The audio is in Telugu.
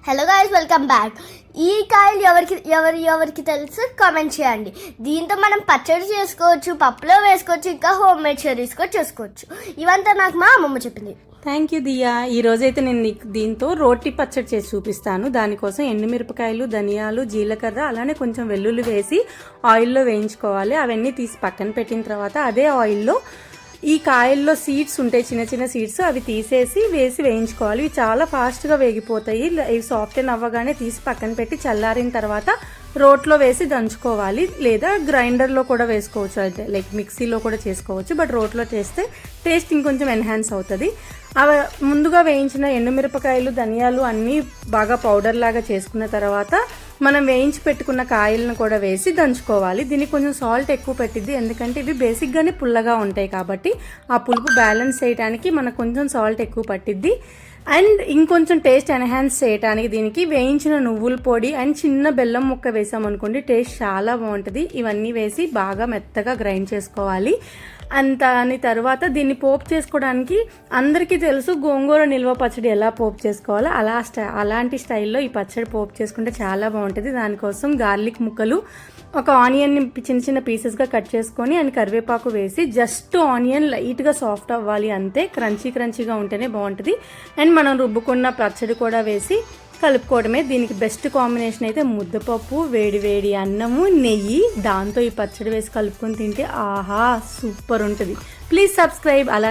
Hello guys, welcome back. ఈ కాయలు ఎవరికి తెలుసు కామెంట్ చేయండి. దీంతో మనం పచ్చడి చేసుకోవచ్చు, పప్పులో వేసుకోవచ్చు, ఇంకా హోమ్ మేడ్ కర్రీస్ కూడా చేసుకోవచ్చు. ఇవంతా నాకు మా అమ్మమ్మ చెప్పింది. థ్యాంక్ యూ దియా. ఈరోజైతే నేను నీకు దీంతో రోటి పచ్చడి చేసి చూపిస్తాను. దానికోసం ఎండుమిరపకాయలు, ధనియాలు, జీలకర్ర, అలానే కొంచెం వెల్లుల్లి వేసి ఆయిల్లో వేయించుకోవాలి. అవన్నీ తీసి పక్కన పెట్టిన తర్వాత అదే ఆయిల్లో ఈ కాయల్లో సీడ్స్ ఉంటాయి, చిన్న చిన్న సీడ్స్, అవి తీసేసి వేయించుకోవాలి. ఇవి చాలా ఫాస్ట్గా వేగిపోతాయి. ఇవి సాఫ్ట్ అవ్వగానే తీసి పక్కన పెట్టి చల్లారిన తర్వాత రోట్లో వేసి దంచుకోవాలి, లేదా గ్రైండర్లో కూడా వేసుకోవచ్చు, అయితే లైక్ మిక్సీలో కూడా చేసుకోవచ్చు. బట్ రోట్లో చేస్తే టేస్ట్ ఇంకొంచెం ఎన్హాన్స్ అవుతుంది. అవి ముందుగా వేయించిన ఎండుమిరపకాయలు, ధనియాలు అన్నీ బాగా పౌడర్ లాగా చేసుకున్న తర్వాత మనం వేయించి పెట్టుకున్న కాయలను కూడా వేసి దంచుకోవాలి. దీనికి కొంచెం సాల్ట్ ఎక్కువ పెట్టిద్ది, ఎందుకంటే ఇవి బేసిక్గానే పుల్లగా ఉంటాయి కాబట్టి ఆ పులుపు బ్యాలెన్స్ చేయడానికి మనకు కొంచెం సాల్ట్ ఎక్కువ పట్టిద్ది. అండ్ ఇంకొంచెం టేస్ట్ ఎన్హాన్స్ చేయడానికి దీనికి వేయించిన నువ్వుల పొడి అండ్ చిన్న బెల్లం ముక్క వేసామనుకోండి, టేస్ట్ చాలా బాగుంటుంది. ఇవన్నీ వేసి బాగా మెత్తగా గ్రైండ్ చేసుకోవాలి. అని తర్వాత దీన్ని పోపు చేసుకోవడానికి అందరికీ తెలుసు గోంగూర నిల్వ పచ్చడి ఎలా పోపు చేసుకోవాలో, అలాంటి స్టైల్లో ఈ పచ్చడి పోపు చేసుకుంటే చాలా బాగుంటుంది. దానికోసం గార్లిక్ ముక్కలు, ఒక ఆనియన్ని చిన్న చిన్న పీసెస్గా కట్ చేసుకొని అండ్ కరివేపాకు వేసి జస్ట్ ఆనియన్ లైట్గా సాఫ్ట్ అవ్వాలి, అంతే. క్రంచీగా ఉంటేనే బాగుంటుంది. అండ్ మనం రుబ్బుకున్న పచ్చడి కూడా వేసి కలుపుకోవడమే. దీనికి బెస్ట్ కాంబినేషన్ అయితే ముద్దపప్పు, వేడి అన్నము, నెయ్యి, దాంతో ఈ పచ్చడి వేసి కలుపుకొని తింటే ఆహా సూపర్ ఉంటుంది. Please subscribe. అలానే